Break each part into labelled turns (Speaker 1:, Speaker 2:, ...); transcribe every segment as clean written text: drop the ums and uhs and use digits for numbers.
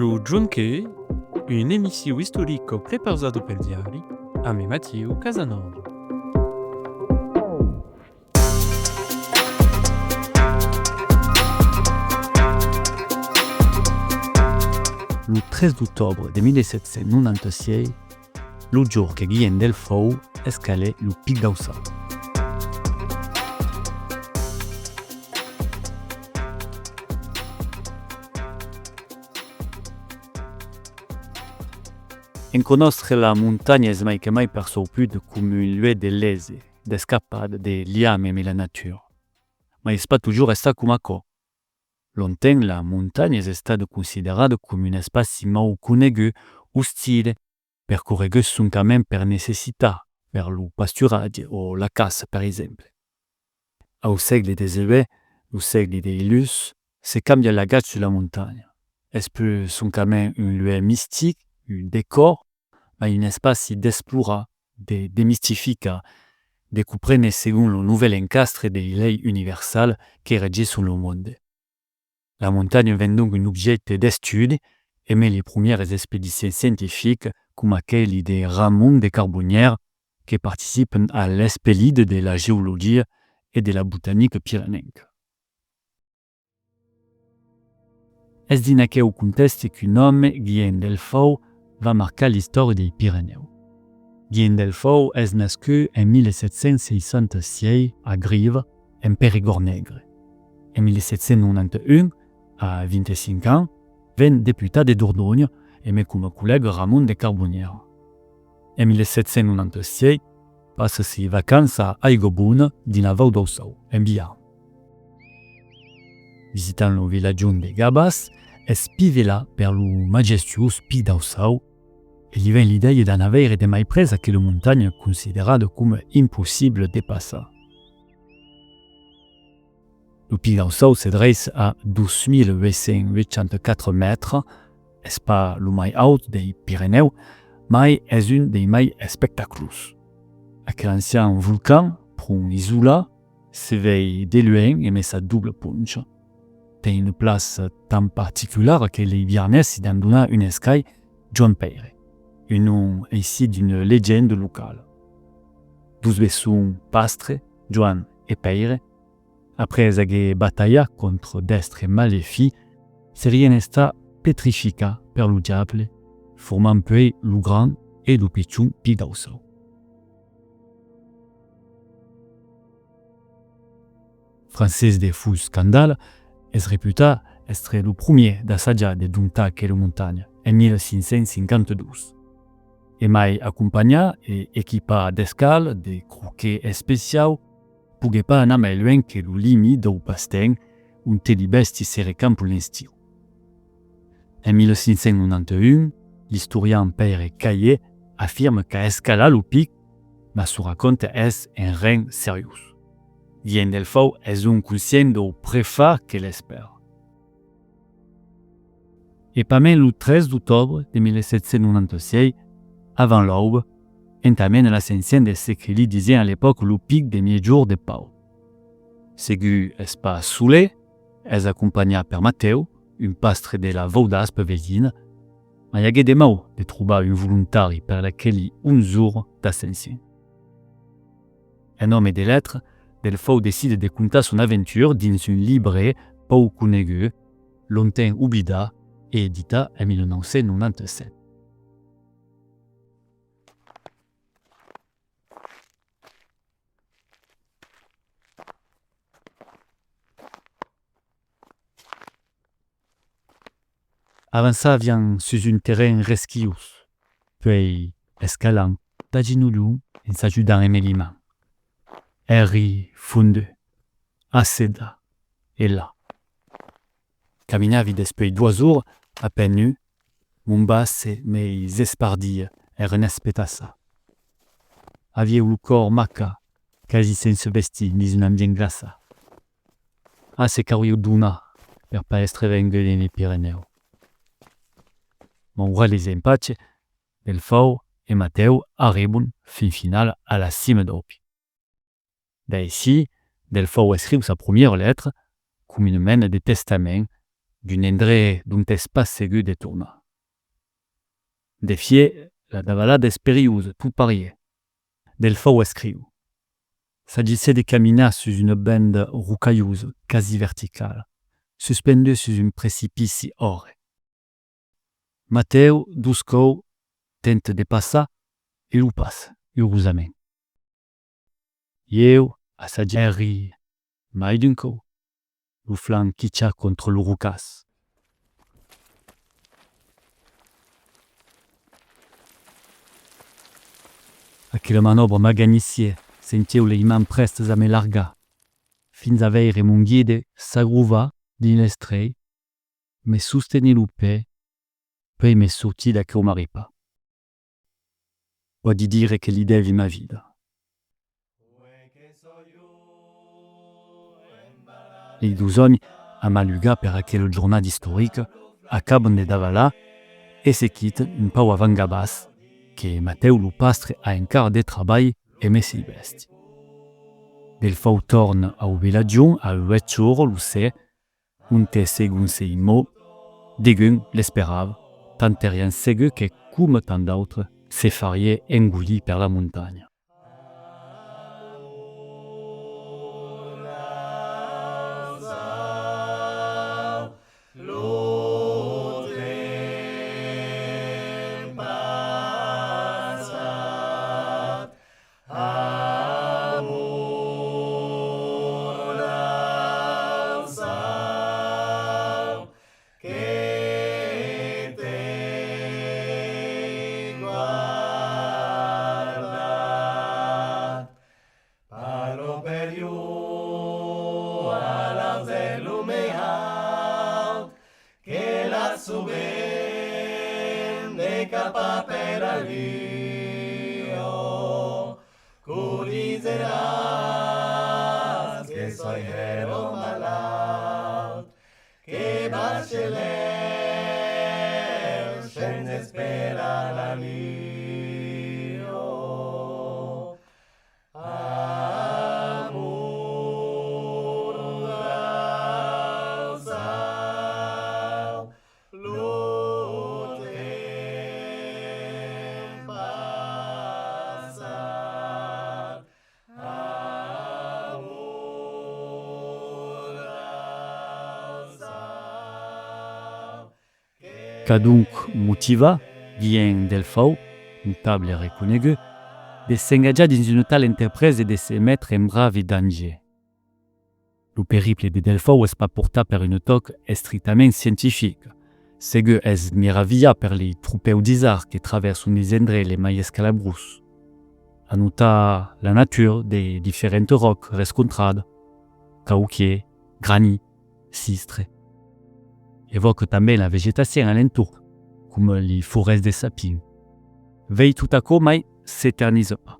Speaker 1: Lo Giunche, un'emissione storica preparata per diari, a me Matteo Casanova.
Speaker 2: Le 13 d'octobre de 1796, le jour que Guillaume Delfau escalait le pic d'Aussau. En conoscere la montagna è mai che mai perso più come un lieu de lese, d'escapade, de liame avec la nature. Ma è pas toujours resta come co. Longtemps, la montagna è stata considerata come un espace mau conegut, hostile, per corregere son camin per necessità, per lo pasturage o la casse, per esempio. Au segle XIX, au segle des Illus, se cambia la gage sulla montagna. Est plus son camin un lieu mystique, un décor, mais un espace d'explorer, de démystifier, de comprendre selon le nouvel encastre des leis universales qui régissent le monde. La montagne devient donc un objet d'étude et met les premières expéditions scientifiques comme celle de Ramon de Carbonnières qui participent à l'expédite de la géologie et de la botanique pyrénéenne. Est dans quel contexte qu'un homme, Guillaume Delfau, va marquer l'histoire des Pyrénées. Guillaume Delfau est né en 1766 à Grive, en Périgord-Negre. En 1791, à 25 ans, vient député de Dordogne et met comme collègue Ramon de Carbonnières. En 1796, passe ses vacances à Aiguebune, dans la Val d'Aussau, en Bihar. Visitant le village de Gabas, espive là per le majestueux pic d'Aussau, et il vient l'idée d'en avoir de mai près à quelle montagne considérée comme impossible de passer. Le pic d'Aussau se dresse à 12 884 mètres, n'est pas le mai haut des Pyrénées, mais est un des mai spectaculaires. Aquel ancien volcan, prend isola, se veille de loin et met sa double punche. Dans une place tant particulière que les Viernes s'y donnent une escaille John Peyre, un nom ici d'une légende locale. 12 bessons pastres, Joan et Peyre, après avoir bataillé contre destres maléfiques, se resta pétrifié per le diable, formant puis le grand et le petit pic d'Aussau. Francis de Fou Scandale est réputé être le premier d'assaggiare de dunta quelle montagne en 1552. Et mai accompagné et équipé d'escales, de croquets spéciaux, pouvait pas anar mai loin que le limite du pastin, un tel besti se recampe pour l'estiu. En 1591, l'historien Pierre Caillet affirme qu'escalar le pic, mais se raconte est un rein sérieux. Guillaume Delfau est un conscient du préfat qu'il espère. Et pas même le 13 octobre de 1796, avant l'aube, entamène l'ascension de ce qu'il disait à l'époque le pic des mi-jours de Pau. Ségu est pas saoulé, est accompagné par Matteo, un pastre de la Vaudas voisine, mais il y a des mots de trouver un volontaire pour laquelle un jour d'ascension. Un homme de lettres, Delfau décide de conter son aventure dans un livre peu connu, longtemps oublié et édité en 1997. Avant ça, vient sur un terrain resquieux, puis escalant, d'agenouillou, en s'ajudant à les mains. Henri fondu, Aceda, et là. Caminava depuis 2 jours, à peine nu, mon basse mes espardilles et renespetassa. Avia le corps maca, quasi senza vesti dans un ambient glassa. Se cario d'una, per pas être vengue nei Pyrénées. Mon roi les empaches, Delfau et Matteo arrivent fin finale à la cime d'Opi. D'ici, Delfau écrit sa première lettre, comme une main de testament d'un indret d'un espace segur de tourna. De fier, la davalada est périlleuse, tout parier. Delfau escriu. S'agissait de caminar sur une bande rocailleuse, quasi verticale, suspendue sur un précipice or. Mateu, Dusko, tente de passar, et lo passe, heureusement. Eu, a sa gerri, mai d'un cop, lo flanc qui tcha contre le roucas. Aquella manovra m'aganicier, sentiu le imans prestes a me largar. Fins a veire mon guide s'agruva din l'estrei, me sosteni lo pe, poi me sorti da che o maripa. Ho di dire che li devi ma vida. I dusogni, a maluga per aquella giornata storica, acabano de davalà e se quittent un pau avant gabas, che Mateu lo pastre a encara de treball e me si vesti. Delfau torna au villagion a l'uetxor lo se, un te segun se immo, degun l'esperava, tant rien segur che, come tant d'autres, se farie engullir per la montagna. Cadunc motiva, bien Delfau, notable reconnu, de s'engager dans une telle entreprise et de se mettre en brave danger. Le périple de Delfau n'est pas porté par une toque strictement scientifique. C'est que est meravilla per les troupes d'isards qui traversent les endroits les mailles scalabrous. A noter la nature des différentes rocs rencontrades, cauquier, granit, cistre. Évoque també la végétation alentour, comme les forêts de sapins. Veille tout à coup, mais s'éternise pas.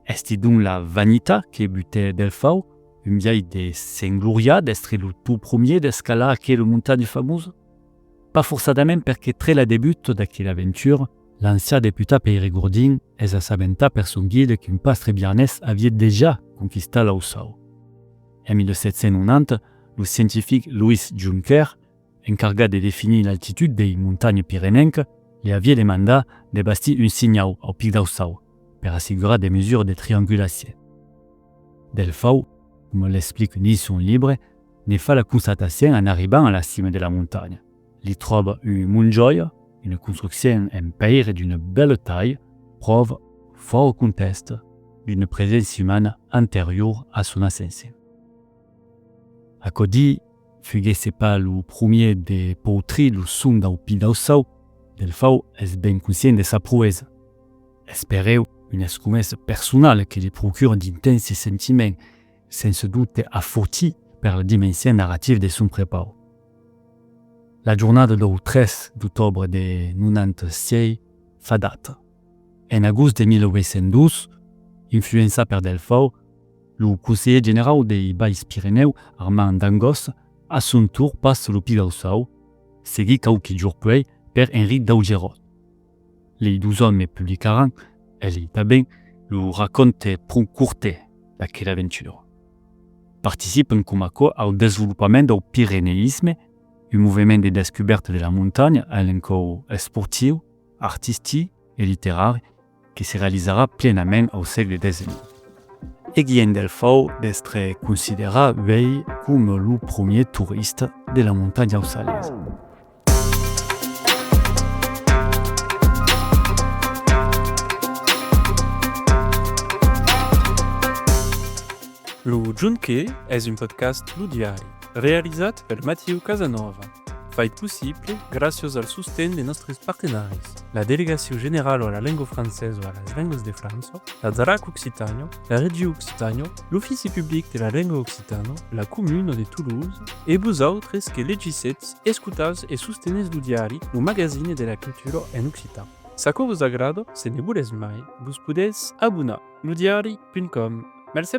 Speaker 2: Est-ce donc la vanita qui butait Delfau, une vieille de Saint-Gloria d'être le tout premier d'escalar aquelle montagne fameuse? Pas forcément parce que très la débute d'aquelle aventure, l'ancien député Pierre Gourdin est assabenta per son guide qu'un pastre biarnès avait déjà conquisté l'Aussau. En 1790, le scientifique Louis Juncker, encargat de définir l'altitude des montagnes pyrénéennes, lui avait demandé de bâtir un signal au pic d'Aussau pour assurer des mesures de triangulation. Delfau, comme l'explique ni son livre, ne fait la constatation en arrivant à la cime de la montagne. Il trouve un Montjoy, une construction en pierre d'une belle taille, preuve fort conteste d'une présence humaine antérieure à son ascension. A Cody, fuguesse pas le premier des poteries le son au pied d'Aussau, Delfau est bien conscient de sa prouesse. Espérait une escomesse personnelle qui lui procure d'intenses sentiments, sans doute affortis par la dimension narrative de son prépa. La journée du 13 octobre de 96 fa date. En agost de 1912, influencé par Delfau, le conseiller général des Bas-Pyrénées, Armand Dangos, à son tour passe le pic d'Aussau, seguit quelques jours plus par Henri d'Augerot. Les 12 hommes publicaront, et les tabins, le racontent pour courter d'aquelle aventure. Participent Kumako au développement du pyrénéisme, un mouvement de découverte de la montagne à l'encore sportif, artistique et littéraire qui se réalisera pleinement au siècle XIX. Et Guillaume Delfau d'être considéré comme le premier touriste de la montagne hausalaise.
Speaker 1: Lo Giunche è un podcast Lu Diari, realizzato per Matteo Casanova. Fait possible grâce al sostegno dei nostri partenari, la Délégation Générale à la Langue Française ou à las Langues de France, la ZARAC Occitanio, la Région Occitanio, l'Office public de la Langue Occitano, la Commune de Toulouse et vous autres que legissez, escutate et soutenez Lu Diari, le magazine de la culture en occitan. Si vous agrada, se ne voulez mai, vous pouvez abonner ludiari.com. Merci.